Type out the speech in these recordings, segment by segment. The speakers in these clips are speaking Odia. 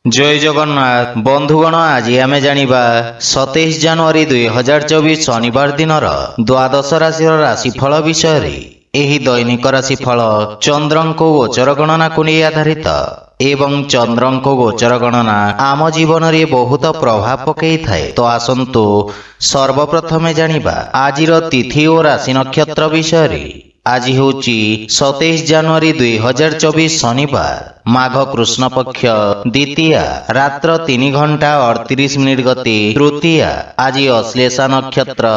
जय जगन्नाथ बंधुगण आज आम जानिबा 27 जनवरी 2024 शनिवार दिन द्वादश राशि राशिफल विषय रे। एही दैनिक राशिफल चंद्रंको गोचर गणना को नहीं आधारित एवं चंद्रंको गोचर गणना आम जीवन रे बहुत प्रभाव पकई थाए। तो आसंतु सर्वप्रथमे जानिबा आजिर तिथि और राशि नक्षत्र विषय रे। आज होची 27 जनवरी 2024 शनिवार माघ कृष्ण पक्ष द्वितीया रात्र 3 घंटा 38 मिनिट गति तृतीया। आज अश्लेषा नक्षत्र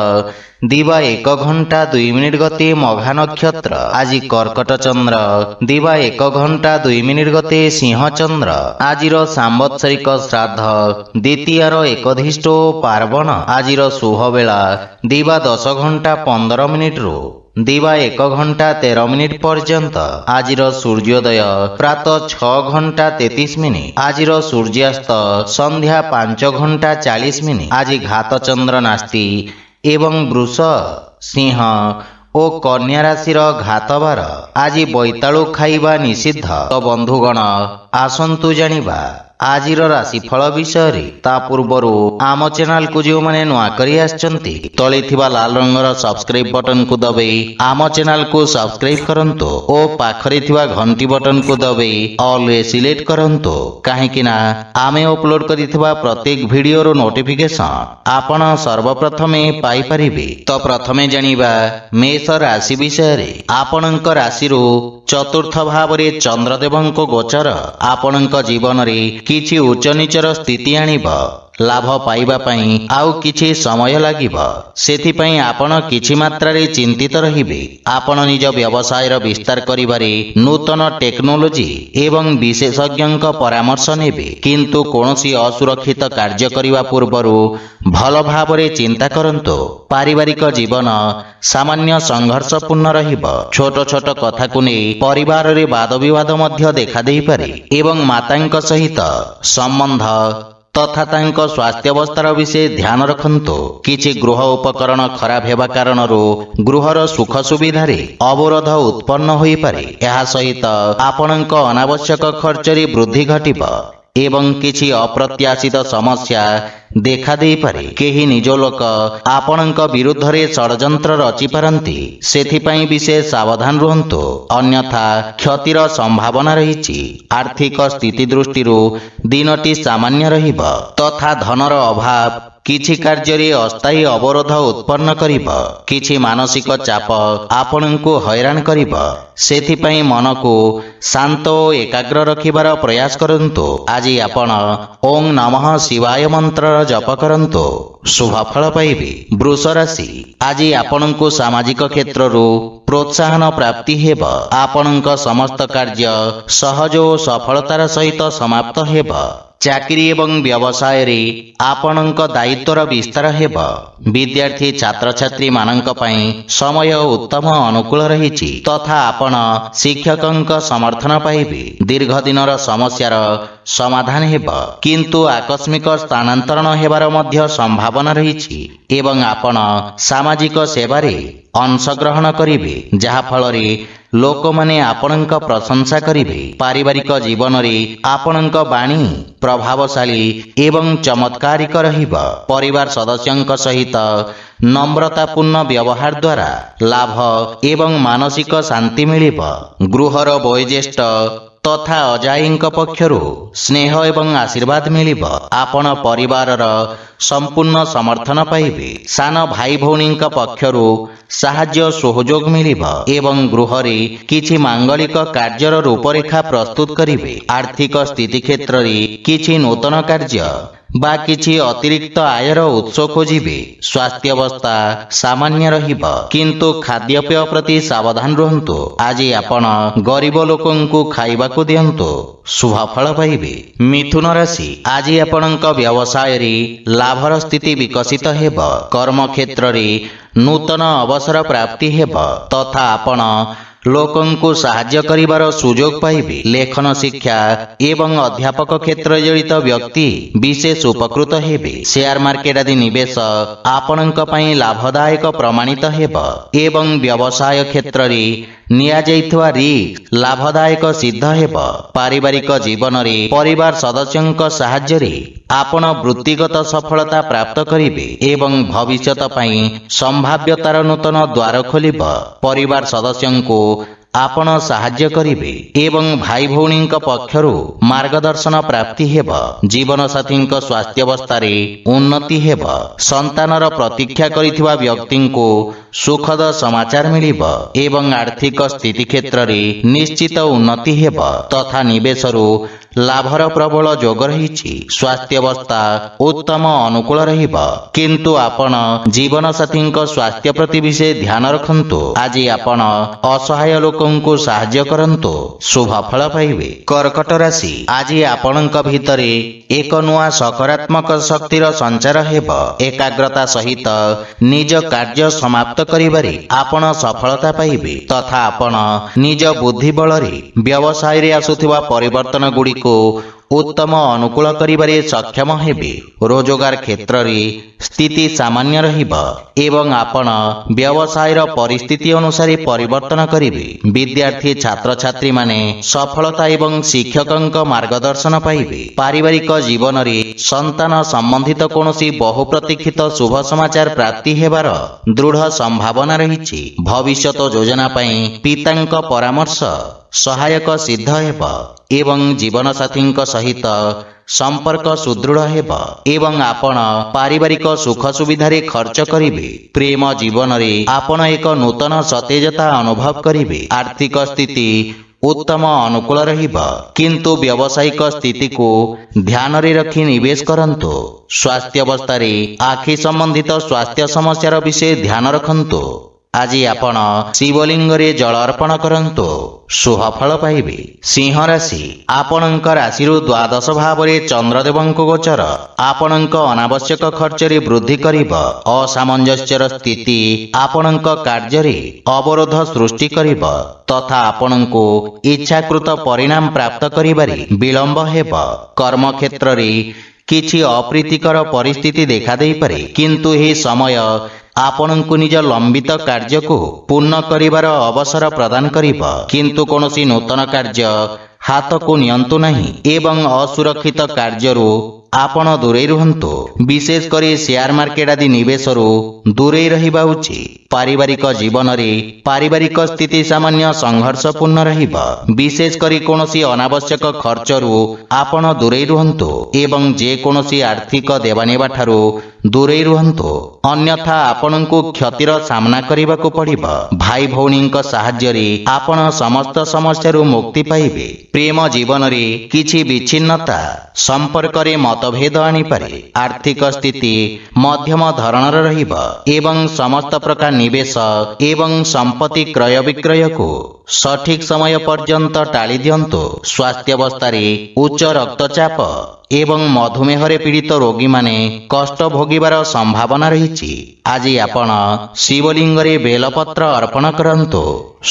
दिवा 1 घंटा 2 मिनिट गति मघा नक्षत्र। आज कर्कट चंद्र दिवा 1 घंटा 2 मिनिट गति सिंह चंद्र। आजिर सांवत्सरिक श्राद्ध द्वितीयार एकधिष्ट पार्वण। आजिर शुभ बेला दिवा 10 घंटा 15 मिनिट रु दिवा 1 घंटा 13 मिनिट पर्यंत। आजिर सूर्योदय प्रातः 6 घंटा 33 मिनिट। आजिर सूर्यास्त संध्या 5 घंटा 40 मिनिट। आज घात चंद्र नास्ति एवं वृष सिंह और कन्या राशि घातबार। आज बैतालु खाइबा निषिद्ध। तो बंधुगण आसंतु जानिबा आजिर राशिफल विषय रे। ता पूर्वरु आम चैनल को जो माने नुआ करी आछंती तळे थिबा लाल रंगर सब्सक्राइब बटन को दबाई आम चैनल को सब्सक्राइब करंतो ओ पाखरे थिबा घंटी बटन को दबाई ऑल सिलेक्ट करंतो। काहे कि ना आमे अपलोड करिथिबा प्रत्येक वीडियो रो नोटिफिकेशन आपण सर्वप्रथमे पाई परिबे। तो प्रथमे जानिबा मेष राशि विषय रे। आपणक राशि रो चतुर्थ भाव रे चंद्रदेवंको गोचर आपणक जीवन रे किछि उच्च नीचर स्थिति आनिब। लाभ पाइबा पई आउ किछि समय लागिब। सेथि पई आपण किछि मात्रा रे चिंतित रहिबे। आपण निज व्यवसाय रो विस्तार करिबारे नूतन टेक्नोलॉजी एवं विशेषज्ञक परामर्श नेबे। किंतु कोनोसी असुरक्षित कार्य करिबा पूर्वरु भल भाव रे चिंता करंतो। पारिवारिक जीवन सामान्य संघर्षपूर्ण रहिब। छोट छोट कथा को नै परिवार रे वाद विवाद मध्य देखा देई पारे एवं मातांक सहित संबंध तथा तांको स्वास्थ्य अवस्थार विषय ध्यान रखंतो। किछि गृह उपकरण खराब हेबा कारणरो गृहर सुख सुविधा रे अवरोध उत्पन्न होई पारे। एहा सहित आपणक अनावश्यक खर्च रे वृद्धि घटिब एवं किछि अप्रत्याशित समस्या देखा देई पारे। केही निज लोक आपणक विरुद्ध रे षडयंत्र रचि पारंती। सेथि पई विशेष सावधान रहंतो अन्यथा क्षतिर संभावना रहिछि। आर्थिक स्थिति दृष्टिरु दिनटी सामान्य रहिब तथा धनर अभाव किछि कार्य रे अस्थायी अवरोध उत्पन्न करिब। किछि मानसिक चाप आपणको हैरान करिब। सेथि पई मन को शांत और एकाग्र रखिबार प्रयास करंतो। आज आपण ओम नमः शिवाय मंत्र जप करंतो शुभ फल पाइबे। वृष राशि आज आपणको सामाजिक क्षेत्र रो प्रोत्साहन प्राप्ति हेब। आपणक समस्त कार्य सहज और सफलतार सहित समाप्त हेब। चाकरी एवं व्यवसाय रे आपणक दायित्वर विस्तार हेब। विद्यार्थी छात्र छात्री मानक पई समय उत्तम अनुकूल रहिछि तथा आपण शिक्षकक समर्थन पाइबे। दीर्घ दिनर समस्यार समाधान हेब किंतु आकस्मिक स्थानांतरण हेबार मध्य संभावना रहिछि एवं आपण सामाजिक सेवारे अंशग्रहण करिवे जहा फल रे लोक माने आपणक प्रशंसा करिवे। पारिवारिक जीवन रे आपणक वाणी प्रभावशाली एवं चमत्कारिक रहिब। परिवार सदस्यंक सहित नम्रतापूर्ण व्यवहार द्वारा लाभ एवं मानसिक शांति मिलिब। गृहर वयोज्येष्ठ तथा अजाईंक पक्षरु स्नेह एवं आशीर्वाद मिलिब। आपण परिवारर संपूर्ण समर्थन पाइबे। सान भाई भौणींक पक्षरु साहाय्य सहयोग मिलिब एवं गृहरे किछि मांगलिक कार्यर रूपरेखा प्रस्तुत करिवे। आर्थिक स्थिति क्षेत्र रे किछि नूतन कार्य बा किछि अतिरिक्त आयर उत्स खोजिबे। स्वास्थ्य अवस्था सामान्य रहिब किंतु खाद्यपेय प्रति सावधान रहंतो। आज आपण गरीब लोकंकु खाइबाकु दियंतो शुभ फल पाइबे। मिथुन राशि आज आपणक व्यवसाय रे लाभर स्थिति विकसित हेब। कर्म क्षेत्र रे नूतन अवसर प्राप्ति हेब तथा आपण ଲୋକଙ୍କୁ ସାହାଯ୍ୟ କରିବାର ସୁଯୋଗ ପାଇବେ। ଲେଖନ ଶିକ୍ଷା ଏବଂ ଅଧ୍ୟାପକ କ୍ଷେତ୍ର ଜଡ଼ିତ ବ୍ୟକ୍ତି ବିଶେଷ ଉପକୃତ ହେବେ। ସେୟାର ମାର୍କେଟ ଆଦି ନିବେଶ ଆପଣଙ୍କ ପାଇଁ ଲାଭଦାୟକ ପ୍ରମାଣିତ ହେବ ଏବଂ ବ୍ୟବସାୟ କ୍ଷେତ୍ରରେ ନିଆଯାଇଥିବା ରିସ୍କ ଲାଭଦାୟକ ସିଦ୍ଧ ହେବ। ପାରିବାରିକ ଜୀବନରେ ପରିବାର ସଦସ୍ୟଙ୍କ ସାହାଯ୍ୟରେ ଆପଣ ବୃତ୍ତିଗତ ସଫଳତା ପ୍ରାପ୍ତ କରିବେ ଏବଂ ଭବିଷ୍ୟତ ପାଇଁ ସମ୍ଭାବ୍ୟତାର ନୂତନ ଦ୍ୱାର ଖୋଲିବ। ପରିବାର ସଦସ୍ୟଙ୍କୁ ଆପଣ ସାହାଯ୍ୟ କରିବେ ଏବଂ ଭାଇ ଭଉଣୀଙ୍କ ପକ୍ଷରୁ ମାର୍ଗଦର୍ଶନ ପ୍ରାପ୍ତି ହେବ। ଜୀବନସାଥୀଙ୍କ ସ୍ୱାସ୍ଥ୍ୟାବସ୍ଥାରେ ଉନ୍ନତି ହେବ। ସନ୍ତାନର ପ୍ରତୀକ୍ଷା କରିଥିବା ବ୍ୟକ୍ତିଙ୍କୁ ସୁଖଦ ସମାଚାର ମିଳିବ ଏବଂ ଆର୍ଥିକ ସ୍ଥିତି କ୍ଷେତ୍ରରେ ନିଶ୍ଚିତ ଉନ୍ନତି ହେବ ତଥା ନିବେଶରୁ ଲାଭର ପ୍ରବଳ ଯୋଗ ରହିଛି। ସ୍ୱାସ୍ଥ୍ୟାବସ୍ଥା ଉତ୍ତମ ଅନୁକୂଳ ରହିବ, କିନ୍ତୁ ଆପଣ ଜୀବନସାଥୀଙ୍କ ସ୍ୱାସ୍ଥ୍ୟ ପ୍ରତି ବିଶେଷ ଧ୍ୟାନ ରଖନ୍ତୁ। ଆଜି ଆପଣ ଅସହାୟ ଲୋକଙ୍କୁ ସାହାଯ୍ୟ କରନ୍ତୁ, ଶୁଭ ଫଳ ପାଇବେ। କର୍କଟ ରାଶି, ଆଜି ଆପଣଙ୍କ ଭିତରେ ଏକ ନୂଆ ସକାରାତ୍ମକ ଶକ୍ତିର ସଞ୍ଚାର ହେବ। ଏକାଗ୍ରତା ସହିତ ନିଜ କାର୍ଯ୍ୟ ସମାପ୍ତ କରିବାରେ ଆପଣ ସଫଳତା ପାଇବେ ତଥା ଆପଣ ନିଜ ବୁଦ୍ଧି ବଳରେ ବ୍ୟବସାୟରେ ଆସୁଥିବା ପରିବର୍ତ୍ତନ ଗୁଡ଼ିକୁ ଉତ୍ତମ ଅନୁକୂଳ କରିବାରେ ସକ୍ଷମ ହେବେ। ରୋଜଗାର କ୍ଷେତ୍ରରେ ସ୍ଥିତି ସାମାନ୍ୟ ରହିବ ଏବଂ ଆପଣ ବ୍ୟବସାୟର ପରିସ୍ଥିତି ଅନୁସାରେ ପରିବର୍ତ୍ତନ କରିବେ। ବିଦ୍ୟାର୍ଥୀ ଛାତ୍ରଛାତ୍ରୀମାନେ ସଫଳତା ଏବଂ ଶିକ୍ଷକଙ୍କ ମାର୍ଗଦର୍ଶନ ପାଇବେ। ପାରିବାରିକ ଜୀବନରେ ସନ୍ତାନ ସମ୍ବନ୍ଧିତ କୌଣସି ବହୁ ପ୍ରତୀକ୍ଷିତ ଶୁଭ ସମାଚାର ପ୍ରାପ୍ତି ହେବାର ଦୃଢ଼ ସମ୍ଭାବନା ରହିଛି। ଭବିଷ୍ୟତ ଯୋଜନା ପାଇଁ ପିତାଙ୍କ ପରାମର୍ଶ ସହାୟକ ସିଦ୍ଧ ହେବ ଏବଂ ଜୀବନସାଥୀଙ୍କ ସହିତ ସମ୍ପର୍କ ସୁଦୃଢ଼ ହେବ ଏବଂ ଆପଣ ପାରିବାରିକ ସୁଖ ସୁବିଧାରେ ଖର୍ଚ୍ଚ କରିବେ। ପ୍ରେମ ଜୀବନରେ ଆପଣ ଏକ ନୂତନ ସତେଜତା ଅନୁଭବ କରିବେ। ଆର୍ଥିକ ସ୍ଥିତି ଉତ୍ତମ ଅନୁକୂଳ ରହିବ, କିନ୍ତୁ ବ୍ୟବସାୟିକ ସ୍ଥିତିକୁ ଧ୍ୟାନରେ ରଖି ନିବେଶ କରନ୍ତୁ। ସ୍ୱାସ୍ଥ୍ୟାବସ୍ଥାରେ ଆଖି ସମ୍ବନ୍ଧିତ ସ୍ୱାସ୍ଥ୍ୟ ସମସ୍ୟାର ବିଷୟ ଧ୍ୟାନ ରଖନ୍ତୁ। ଆଜି ଆପଣ ଶିବଲିଙ୍ଗରେ ଜଳ ଅର୍ପଣ କରନ୍ତୁ, ଶୁଭ ଫଳ ପାଇବେ। ସିଂହ ରାଶି, ଆପଣଙ୍କ ରାଶିରୁ ଦ୍ୱାଦଶ ଭାବରେ ଚନ୍ଦ୍ରଦେବଙ୍କ ଗୋଚର ଆପଣଙ୍କ ଅନାବଶ୍ୟକ ଖର୍ଚ୍ଚରେ ବୃଦ୍ଧି କରିବ। ଅସାମଞ୍ଜସ୍ୟର ସ୍ଥିତି ଆପଣଙ୍କ କାର୍ଯ୍ୟରେ ଅବରୋଧ ସୃଷ୍ଟି କରିବ ତଥା ଆପଣଙ୍କୁ ଇଚ୍ଛାକୃତ ପରିଣାମ ପ୍ରାପ୍ତ କରିବାରେ ବିଳମ୍ବ ହେବ। କର୍ମକ୍ଷେତ୍ରରେ କିଛି ଅପ୍ରୀତିକର ପରିସ୍ଥିତି ଦେଖାଦେଇପାରେ, କିନ୍ତୁ ଏହି ସମୟ ଆପଣଙ୍କୁ ନିଜ ଲମ୍ବିତ କାର୍ଯ୍ୟକୁ ପୂର୍ଣ୍ଣ କରିବାର ଅବସର ପ୍ରଦାନ କରିବ। କିନ୍ତୁ କୌଣସି ନୂତନ କାର୍ଯ୍ୟ ହାତକୁ ନିଅନ୍ତୁ ନାହିଁ ଏବଂ ଅସୁରକ୍ଷିତ କାର୍ଯ୍ୟରୁ ଆପଣ ଦୂରେଇ ରୁହନ୍ତୁ। ବିଶେଷ କରି ସେୟାର ମାର୍କେଟ ଆଦି ନିବେଶରୁ ଦୂରେଇ ରହିବା ଉଚିତ। ପାରିବାରିକ ଜୀବନରେ ପାରିବାରିକ ସ୍ଥିତି ସାମାନ୍ୟ ସଂଘର୍ଷପୂର୍ଣ୍ଣ ରହିବ। ବିଶେଷ କରି କୌଣସି ଅନାବଶ୍ୟକ ଖର୍ଚ୍ଚରୁ ଆପଣ ଦୂରେଇ ରୁହନ୍ତୁ ଏବଂ ଯେକୌଣସି ଆର୍ଥିକ ଦେବାନେବା ଠାରୁ ଦୂରେଇ ରୁହନ୍ତୁ, ଅନ୍ୟଥା ଆପଣଙ୍କୁ କ୍ଷତିର ସାମ୍ନା କରିବାକୁ ପଡ଼ିବ। ଭାଇ ଭଉଣୀଙ୍କ ସାହାଯ୍ୟରେ ଆପଣ ସମସ୍ତ ସମସ୍ୟାରୁ ମୁକ୍ତି ପାଇବେ। ପ୍ରେମ ଜୀବନରେ କିଛି ବିଚ୍ଛିନ୍ନତା ସମ୍ପର୍କରେ ମତଭେଦ ଆଣିପାରେ। ଆର୍ଥିକ ସ୍ଥିତି ମଧ୍ୟମ ଧରଣର ରହିବ ଏବଂ ସମସ୍ତ ପ୍ରକାର ନିବେଶ ଏବଂ ସମ୍ପତ୍ତି କ୍ରୟ ବିକ୍ରୟକୁ ସଠିକ ସମୟ ପର୍ଯ୍ୟନ୍ତ ଟାଳି ଦିଅନ୍ତୁ। ସ୍ୱାସ୍ଥ୍ୟାବସ୍ଥାରେ ଉଚ୍ଚ ରକ୍ତଚାପ ଏବଂ ମଧୁମେହରେ ପୀଡ଼ିତ ରୋଗୀମାନେ କଷ୍ଟ ଭୋଗିବାର ସମ୍ଭାବନା ରହିଛି। ଆଜି ଆପଣ ଶିବଲିଙ୍ଗରେ ବେଲପତ୍ର ଅର୍ପଣ କରନ୍ତୁ,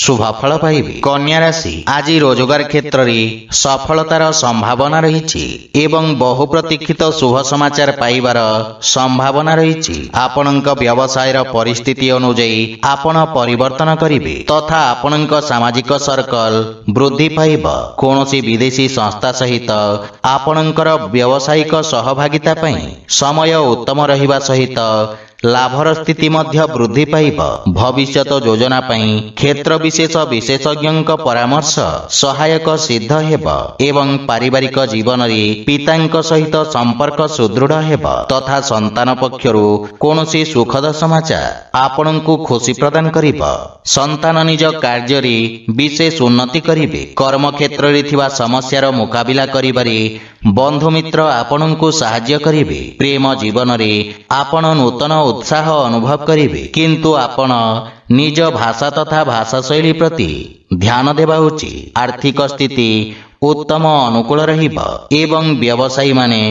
ଶୁଭ ଫଳ ପାଇବେ। କନ୍ୟା ରାଶି, ଆଜି ରୋଜଗାର କ୍ଷେତ୍ରରେ ସଫଳତାର ସମ୍ଭାବନା ରହିଛି ଏବଂ ବହୁ ପ୍ରତୀକ୍ଷିତ ଶୁଭ ସମାଚାର ପାଇବାର ସମ୍ଭାବନା ରହିଛି। ଆପଣଙ୍କ ବ୍ୟବସାୟର ପରିସ୍ଥିତି ଅନୁଯାୟୀ ଆପଣ ପରିବର୍ତ୍ତନ କରିବେ ତଥା ଆପଣଙ୍କ ସାମାଜିକ ସର୍କଲ ବୃଦ୍ଧି ପାଇବ। କୌଣସି ବିଦେଶୀ ସଂସ୍ଥା ସହିତ ଆପଣଙ୍କର ବ୍ୟବସାୟିକ ସହଭାଗିତା ପାଇଁ ସମୟ ଉତ୍ତମ ରହିବା ସହିତ ଲାଭର ସ୍ଥିତି ମଧ୍ୟ ବୃଦ୍ଧି ପାଇବ। ଭବିଷ୍ୟତ ଯୋଜନା ପାଇଁ କ୍ଷେତ୍ର ବିଶେଷ ବିଶେଷଜ୍ଞଙ୍କ ପରାମର୍ଶ ସହାୟକ ସିଦ୍ଧ ହେବ ଏବଂ ପାରିବାରିକ ଜୀବନରେ ପିତାଙ୍କ ସହିତ ସମ୍ପର୍କ ସୁଦୃଢ଼ ହେବ ତଥା ସନ୍ତାନ ପକ୍ଷରୁ କୌଣସି ସୁଖଦ ସମାଚାର ଆପଣଙ୍କୁ ଖୁସି ପ୍ରଦାନ କରିବ। ସନ୍ତାନ ନିଜ କାର୍ଯ୍ୟରେ ବିଶେଷ ଉନ୍ନତି କରିବେ। କର୍ମକ୍ଷେତ୍ରରେ ଥିବା ସମସ୍ୟାର ମୁକାବିଲା କରିବାରେ ବନ୍ଧୁମିତ୍ର ଆପଣଙ୍କୁ ସାହାଯ୍ୟ କରିବେ। ପ୍ରେମ ଜୀବନରେ ଆପଣ ନୂତନ ଉତ୍ସାହ ଅନୁଭବ କରିବେ, କିନ୍ତୁ ଆପଣ ନିଜ ଭାଷା ତଥା ଭାଷାଶୈଳୀ ପ୍ରତି ଧ୍ୟାନ ଦେବା ଉଚିତ। ଆର୍ଥିକ ସ୍ଥିତି ଉତ୍ତମ ଅନୁକୂଳ ରହିବ ଏବଂ ବ୍ୟବସାୟୀମାନେ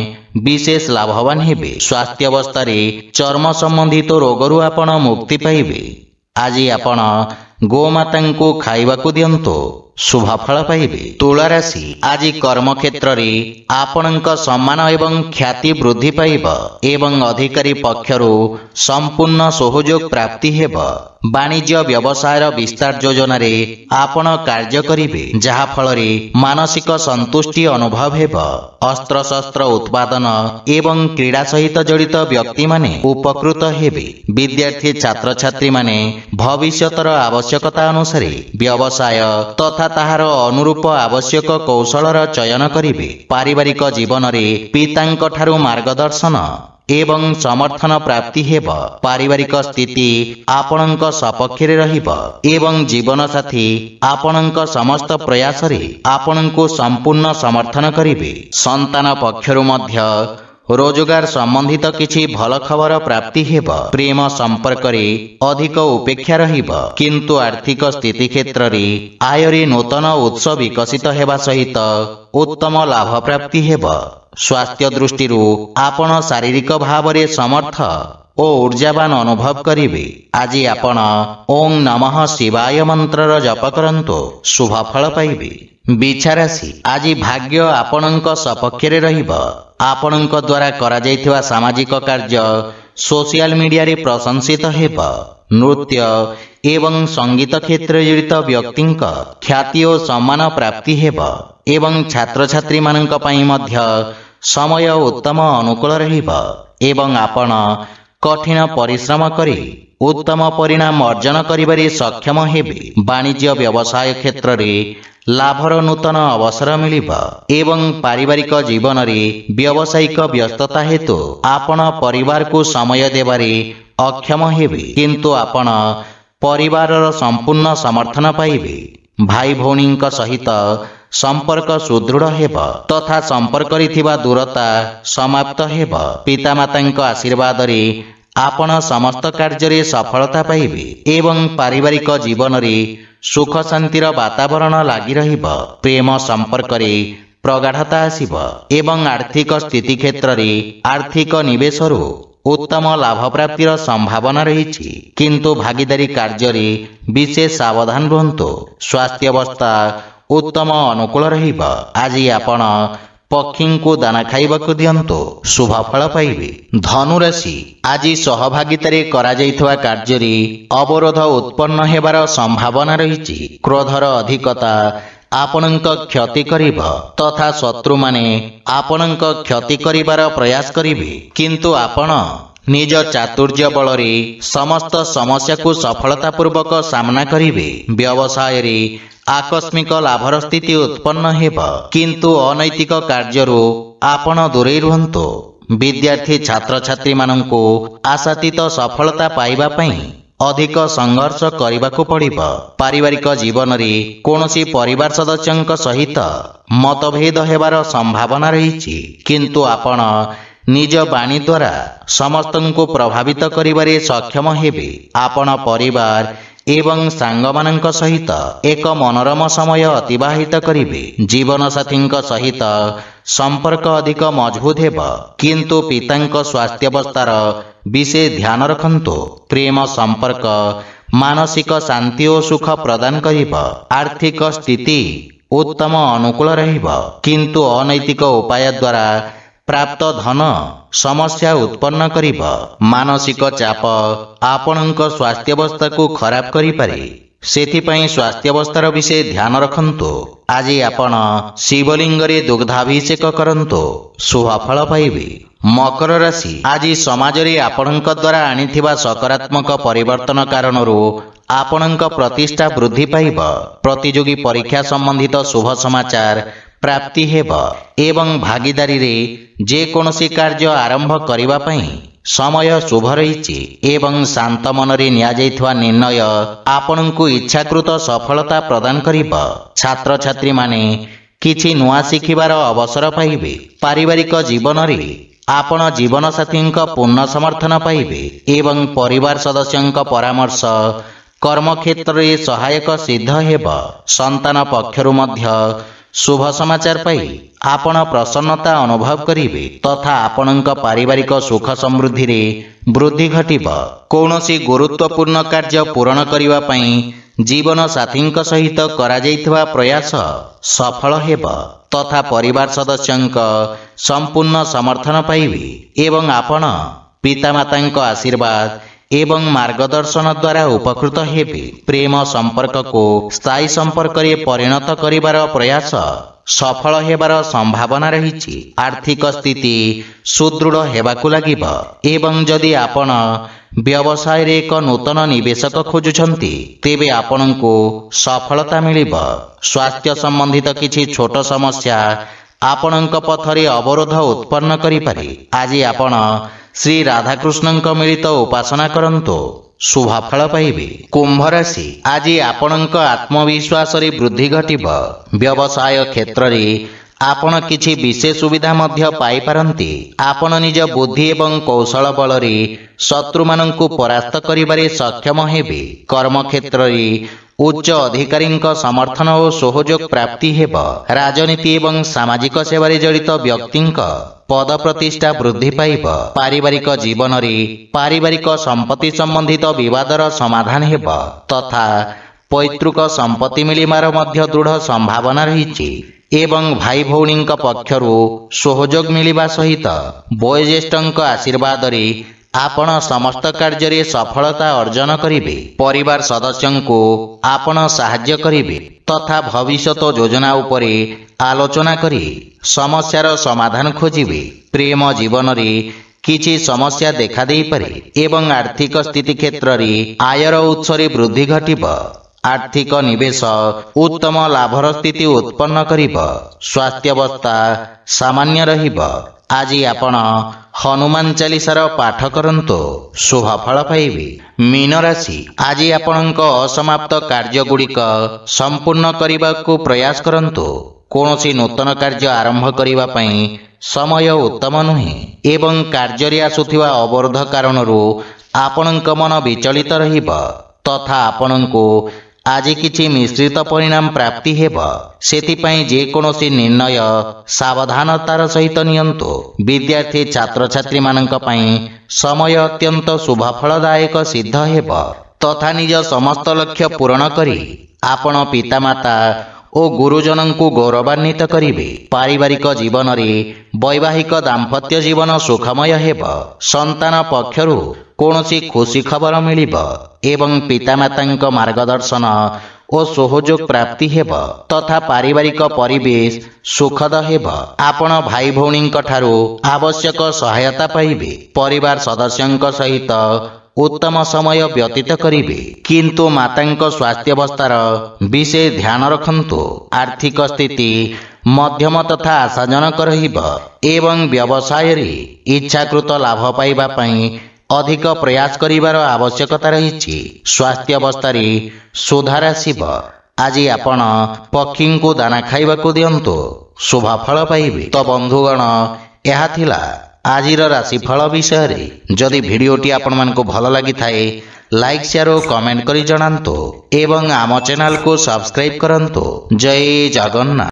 ବିଶେଷ ଲାଭବାନ ହେବେ। ସ୍ୱାସ୍ଥ୍ୟାବସ୍ଥାରେ ଚର୍ମ ସମ୍ବନ୍ଧିତ ରୋଗରୁ ଆପଣ ମୁକ୍ତି ପାଇବେ। ଆଜି ଆପଣ ଗୋମାତାଙ୍କୁ ଖାଇବାକୁ ଦିଅନ୍ତୁ, ଶୁଭ ଫଳ ପାଇବେ। ତୁଳା ରାଶି ଆଜି କର୍ମକ୍ଷେତ୍ରରେ ଆପଣଙ୍କ ସମ୍ମାନ ଏବଂ ଖ୍ୟାତି ବୃଦ୍ଧି ପାଇବ ଏବଂ ଅଧିକାରୀ ପକ୍ଷରୁ ସମ୍ପୂର୍ଣ୍ଣ ସହଯୋଗ ପ୍ରାପ୍ତି ହେବ। ବାଣିଜ୍ୟ ବ୍ୟବସାୟର ବିସ୍ତାର ଯୋଜନାରେ ଆପଣ କାର୍ଯ୍ୟ କରିବେ, ଯାହା ଫଳରେ ମାନସିକ ସନ୍ତୁଷ୍ଟି ଅନୁଭବ ହେବ। ଅସ୍ତ୍ରଶସ୍ତ୍ର ଉତ୍ପାଦନ ଏବଂ କ୍ରୀଡ଼ା ସହିତ ଜଡ଼ିତ ବ୍ୟକ୍ତିମାନେ ଉପକୃତ ହେବେ। ବିଦ୍ୟାର୍ଥୀ ଛାତ୍ରଛାତ୍ରୀମାନେ ଭବିଷ୍ୟତର ଆବଶ୍ୟକତା ଅନୁସାରେ ବ୍ୟବସାୟ ତଥା ତାହାର ଅନୁରୂପ ଆବଶ୍ୟକ କୌଶଳର ଚୟନ କରିବେ। ପାରିବାରିକ ଜୀବନରେ ପିତାଙ୍କ ଠାରୁ ମାର୍ଗଦର୍ଶନ ଏବଂ ସମର୍ଥନ ପ୍ରାପ୍ତି ହେବ। ପାରିବାରିକ ସ୍ଥିତି ଆପଣଙ୍କ ସପକ୍ଷରେ ରହିବ ଏବଂ ଜୀବନସାଥୀ ଆପଣଙ୍କ ସମସ୍ତ ପ୍ରୟାସରେ ଆପଣଙ୍କୁ ସମ୍ପୂର୍ଣ୍ଣ ସମର୍ଥନ କରିବେ। ସନ୍ତାନ ପକ୍ଷରୁ ମଧ୍ୟ ରୋଜଗାର ସମ୍ବନ୍ଧିତ କିଛି ଭଲ ଖବର ପ୍ରାପ୍ତି ହେବ। ପ୍ରେମ ସମ୍ପର୍କରେ ଅଧିକ ଉପେକ୍ଷା ରହିବ, କିନ୍ତୁ ଆର୍ଥିକ ସ୍ଥିତି କ୍ଷେତ୍ରରେ ଆୟରେ ନୂତନ ଉତ୍ସ ବିକଶିତ ହେବା ସହିତ ଉତ୍ତମ ଲାଭ ପ୍ରାପ୍ତି ହେବ। ସ୍ୱାସ୍ଥ୍ୟ ଦୃଷ୍ଟିରୁ ଆପଣ ଶାରୀରିକ ଭାବରେ ସମର୍ଥ ଓ ଊର୍ଜାବାନ ଅନୁଭବ କରିବେ। ଆଜି ଆପଣ ଓಂ ନମଃ ଶିବାୟ ମନ୍ତ୍ରର ଜପ କରନ୍ତୁ, ଶୁଭ ଫଳ ପାଇବେ। ବିଛା ରାଶି ଆଜି ଭାଗ୍ୟ ଆପଣଙ୍କ ସପକ୍ଷରେ ରହିବ। ଆପଣଙ୍କ ଦ୍ୱାରା କରାଯାଇଥିବା ସାମାଜିକ କାର୍ଯ୍ୟ ସୋସିଆଲ ମିଡିଆରେ ପ୍ରଶଂସିତ ହେବ। ନୃତ୍ୟ ଏବଂ ସଙ୍ଗୀତ କ୍ଷେତ୍ରରେ ଜଡ଼ିତ ବ୍ୟକ୍ତିଙ୍କ ଖ୍ୟାତି ଓ ସମ୍ମାନ ପ୍ରାପ୍ତି ହେବ ଏବଂ ଛାତ୍ରଛାତ୍ରୀମାନଙ୍କ ପାଇଁ ମଧ୍ୟ ସମୟ ଉତ୍ତମ ଅନୁକୂଳ ରହିବ ଏବଂ ଆପଣ କଠିନ ପରିଶ୍ରମ କରି ଉତ୍ତମ ପରିଣାମ ଅର୍ଜନ କରିବାରେ ସକ୍ଷମ ହେବେ। ବାଣିଜ୍ୟ ବ୍ୟବସାୟ କ୍ଷେତ୍ରରେ ଲାଭର ନୂତନ ଅବସର ମିଳିବ ଏବଂ ପାରିବାରିକ ଜୀବନରେ ବ୍ୟବସାୟିକ ବ୍ୟସ୍ତତା ହେତୁ ଆପଣ ପରିବାରକୁ ସମୟ ଦେବାରେ ଅକ୍ଷମ ହେବେ, କିନ୍ତୁ ଆପଣ ପରିବାରର ସମ୍ପୂର୍ଣ୍ଣ ସମର୍ଥନ ପାଇବେ। ଭାଇ ଭଉଣୀଙ୍କ ସହିତ ସମ୍ପର୍କ ସୁଦୃଢ଼ ହେବ ତଥା ସମ୍ପର୍କରେ ଥିବା ଦୂରତା ସମାପ୍ତ ହେବ। ପିତାମାତାଙ୍କ ଆଶୀର୍ବାଦରେ ଆପଣ ସମସ୍ତ କାର୍ଯ୍ୟରେ ସଫଳତା ପାଇବେ ଏବଂ ପାରିବାରିକ ଜୀବନରେ ସୁଖ ଶାନ୍ତିର ବାତାବରଣ ଲାଗି ରହିବ। ପ୍ରେମ ସମ୍ପର୍କରେ ପ୍ରଗାଢ଼ତା ଆସିବ ଏବଂ ଆର୍ଥିକ ସ୍ଥିତି କ୍ଷେତ୍ରରେ ଆର୍ଥିକ ନିବେଶରୁ ଉତ୍ତମ ଲାଭ ପ୍ରାପ୍ତିର ସମ୍ଭାବନା ରହିଛି, କିନ୍ତୁ ଭାଗିଦାରୀ କାର୍ଯ୍ୟରେ ବିଶେଷ ସାବଧାନ ରୁହନ୍ତୁ। ସ୍ୱାସ୍ଥ୍ୟାବସ୍ଥା ଉତ୍ତମ ଅନୁକୂଳ ରହିବ। ଆଜି ଆପଣ ପକ୍ଷୀଙ୍କୁ ଦାନା ଖାଇବାକୁ ଦିଅନ୍ତୁ, ଶୁଭ ଫଳ ପାଇବେ। ଧନୁରାଶି ଆଜି ସହଭାଗିତାରେ କରାଯାଇଥିବା କାର୍ଯ୍ୟରେ ଅବରୋଧ ଉତ୍ପନ୍ନ ହେବାର ସମ୍ଭାବନା ରହିଛି। କ୍ରୋଧର ଅଧିକତା ଆପଣଙ୍କ କ୍ଷତି କରିବ ତଥା ଶତ୍ରୁମାନେ ଆପଣଙ୍କ କ୍ଷତି କରିବାର ପ୍ରୟାସ କରିବେ, କିନ୍ତୁ ଆପଣ ନିଜ ଚାତୁର୍ଯ୍ୟ ବଳରେ ସମସ୍ତ ସମସ୍ୟାକୁ ସଫଳତାପୂର୍ବକ ସାମ୍ନା କରିବେ। ବ୍ୟବସାୟରେ ଆକସ୍ମିକ ଲାଭର ସ୍ଥିତି ଉତ୍ପନ୍ନ ହେବ, କିନ୍ତୁ ଅନୈତିକ କାର୍ଯ୍ୟରୁ ଆପଣ ଦୂରେଇ ରୁହନ୍ତୁ। ବିଦ୍ୟାର୍ଥୀ ଛାତ୍ରଛାତ୍ରୀମାନଙ୍କୁ ଆଶାତୀତ ସଫଳତା ପାଇବା ପାଇଁ ଅଧିକ ସଂଘର୍ଷ କରିବାକୁ ପଡ଼ିବ। ପାରିବାରିକ ଜୀବନରେ କୌଣସି ପରିବାର ସଦସ୍ୟଙ୍କ ସହିତ ମତଭେଦ ହେବାର ସମ୍ଭାବନା ରହିଛି, କିନ୍ତୁ ଆପଣ ନିଜ ବାଣୀ ଦ୍ୱାରା ସମସ୍ତଙ୍କୁ ପ୍ରଭାବିତ କରିବାରେ ସକ୍ଷମ ହେବେ। ଆପଣ ପରିବାର ଏବଂ ସାଙ୍ଗମାନଙ୍କ ସହିତ ଏକ ମନୋରମ ସମୟ ଅତିବାହିତ କରିବେ। ଜୀବନସାଥୀଙ୍କ ସହିତ ସମ୍ପର୍କ ଅଧିକ ମଜବୁତ ହେବ, କିନ୍ତୁ ପିତାଙ୍କ ସ୍ୱାସ୍ଥ୍ୟାବସ୍ଥାର ବିଶେଷ ଧ୍ୟାନ ରଖନ୍ତୁ। ପ୍ରେମ ସମ୍ପର୍କ ମାନସିକ ଶାନ୍ତି ଓ ସୁଖ ପ୍ରଦାନ କରିବ। ଆର୍ଥିକ ସ୍ଥିତି ଉତ୍ତମ ଅନୁକୂଳ ରହିବ, କିନ୍ତୁ ଅନୈତିକ ଉପାୟ ଦ୍ୱାରା ପ୍ରାପ୍ତ ଧନ ସମସ୍ୟା ଉତ୍ପନ୍ନ କରିବ। ମାନସିକ ଚାପ ଆପଣଙ୍କ ସ୍ୱାସ୍ଥ୍ୟାବସ୍ଥାକୁ ଖରାପ କରିପାରେ, ସେଥିପାଇଁ ସ୍ୱାସ୍ଥ୍ୟାବସ୍ଥାର ବିଶେଷ ଧ୍ୟାନ ରଖନ୍ତୁ। ଆଜି ଆପଣ ଶିବଲିଙ୍ଗରେ ଦୁଗ୍ଧାଭିଷେକ କରନ୍ତୁ, ଶୁଭ ଫଳ ପାଇବେ। ମକର ରାଶି ଆଜି ସମାଜରେ ଆପଣଙ୍କ ଦ୍ୱାରା ଆଣିଥିବା ସକାରାତ୍ମକ ପରିବର୍ତ୍ତନ କାରଣରୁ ଆପଣଙ୍କ ପ୍ରତିଷ୍ଠା ବୃଦ୍ଧି ପାଇବ। ପ୍ରତିଯୋଗୀ ପରୀକ୍ଷା ସମ୍ବନ୍ଧିତ ଶୁଭ ସମାଚାର ପ୍ରାପ୍ତି ହେବ ଏବଂ ଭାଗିଦାରୀରେ ଯେକୌଣସି କାର୍ଯ୍ୟ ଆରମ୍ଭ କରିବା ପାଇଁ ସମୟ ଶୁଭ ରହିଛି ଏବଂ ଶାନ୍ତ ମନରେ ନିଆଯାଇଥିବା ନିର୍ଣ୍ଣୟ ଆପଣଙ୍କୁ ଇଚ୍ଛାକୃତ ସଫଳତା ପ୍ରଦାନ କରିବ। ଛାତ୍ରଛାତ୍ରୀମାନେ କିଛି ନୂଆ ଶିଖିବାର ଅବସର ପାଇବେ। ପାରିବାରିକ ଜୀବନରେ ଆପଣ ଜୀବନସାଥୀଙ୍କ ପୂର୍ଣ୍ଣ ସମର୍ଥନ ପାଇବେ ଏବଂ ପରିବାର ସଦସ୍ୟଙ୍କ ପରାମର୍ଶ କର୍ମକ୍ଷେତ୍ରରେ ସହାୟକ ସିଦ୍ଧ ହେବ। ସନ୍ତାନ ପକ୍ଷରୁ ମଧ୍ୟ ଶୁଭ ସମାଚାର ପାଇ ଆପଣ ପ୍ରସନ୍ନତା ଅନୁଭବ କରିବେ ତଥା ଆପଣଙ୍କ ପାରିବାରିକ ସୁଖ ସମୃଦ୍ଧିରେ ବୃଦ୍ଧି ଘଟିବ। କୌଣସି ଗୁରୁତ୍ୱପୂର୍ଣ୍ଣ କାର୍ଯ୍ୟ ପୂରଣ କରିବା ପାଇଁ जीवन साथी सहित कराଯାଇଥିବା प्रयास सफल हेब तथा परिवार सदस्यंक संपूर्ण समर्थन पाइबे एवं आपण पितामाता आशीर्वाद एवं मार्गदर्शन द्वारा उपकृत हेबे। प्रेम संपर्क को स्थायी संपर्क रे परिणत करिवार प्रयास सफल हेबार संभावना रहिछि। आर्थिक स्थिति सुदृढ़ हेबाकु लागिब एवं जदि आपण व्यवसाय रे एक नूतन निवेशक खोजुछंती तेबे आपणको सफलता मिलिब। स्वास्थ्य संबंधित किछि छोट समस्या आपणक पथरे अवरोध उत्पन्न करिपारे। आज आपण श्री राधाकृष्णଙ୍କ मिलित उपासना करंतो शुभ फल पाइबे। कुंभ राशि आज आपणक आत्मविश्वास रे वृद्धि घटिब। व्यवसाय क्षेत्र रे आपण किछि विशेष सुविधा मध्य पाई पारंती। आपण निज बुद्धि एवं कौशल बल रे शत्रु माननकु परास्त करिबारे सक्षम हेबे। कर्म क्षेत्र रे उच्च अधिकारींक समर्थन और सहयोग प्राप्ति हेब। राजनीति एवं सामाजिक सेवा रे जड़ित व्यक्तिंक पद प्रतिष्ठा वृद्धि पाइब। पारिवारिक जीवन रे पारिवारिक संपत्ति संबंधित विवादर समाधान हेब तथा पैतृक संपत्ति मिलिमार मध्य दृढ़ संभावना रहिछि एवं भाई भौणींक पक्षरु सहयोग मिलिबा सहित वयोज्येष्ठंक आशीर्वाद रे आपण समस्त कार्य रे सफलता अर्जन करिवे। परिवार सदस्यंको आपण सहाय्य करिवे तथा भविष्यत योजना उपरे आलोचना करी समस्यार समाधान खोजिवे। प्रेम जीवन रे किछि समस्या देखा देई पारे एवं आर्थिक स्थिति क्षेत्र रे आयर उत्स रे वृद्धि घटिब। आर्थिक निवेश उत्तम लाभर स्थिति उत्पन्न करिब। स्वास्थ्य अवस्था सामान्य रहिब। आज आपण हनुमान चालीसार पाठ करंतो शुभ फल पाइबे। मीन राशि आज आपणक असमाप्त कार्य गुड़िक संपूर्ण करने प्रयास करंतो। कौनसी नूतन कार्य आरंभ करिबा पई समय उत्तम नुहे एवं कार्य रे आसुथिबा अवरोध कारणरू आपणक मन विचलित रहिब तथा आपणको आज किछि मिश्रित परिणाम प्राप्ति हेब। सेतिपई जे कोनोसी निर्णय सावधानतार सहित नियंतो। विद्यार्थी छात्र छात्री मानक पई समय अत्यंत शुभ फलदायक सिद्ध हेब तथा निज समस्त लक्ष्य पूर्ण करी आपण पितामाता ओ गुरुजनंकु गौरवान्वित करिवे। पारिवारिक जीवन रे वैवाहिक दाम्पत्य जीवन सुखमय हेब। संतान पक्षरु कौनसी खुशी खबर मिलिब एवं पितामातांक मार्गदर्शन ओ सहयोग प्राप्ति हेब तथा पारिवारिक परिवेश सुखद हेब। आपण भाई भौणींक ठारू आवश्यक सहायता पाइबे। परिवार सदस्यंक सहित उत्तम समय व्यतीत करिवे किंतु मातांक स्वास्थ्य अवस्थार विशेष ध्यान रखंतु। आर्थिक स्थिति मध्यम तथा आशाजनक रहिब एवं व्यवसाय रे इच्छाकृत लाभ पाइबा पई अधिक प्रयास करिवार आवश्यकता रहिछि। स्वास्थ्य अवस्था रे सुधार आसिब। आज आपण पक्षी को दाना खाइबाकू दियंतु शुभ फल पाइबे। तो बंधुगण यह थिला आजिर राशिफल विषय रे। जदि भिडियोटी आपण मानकु भल लागि थाए लाइक शेयर और कमेंट करी जणांतु एवं आम चैनल को सब्सक्राइब करंतु। जय जगन्नाथ।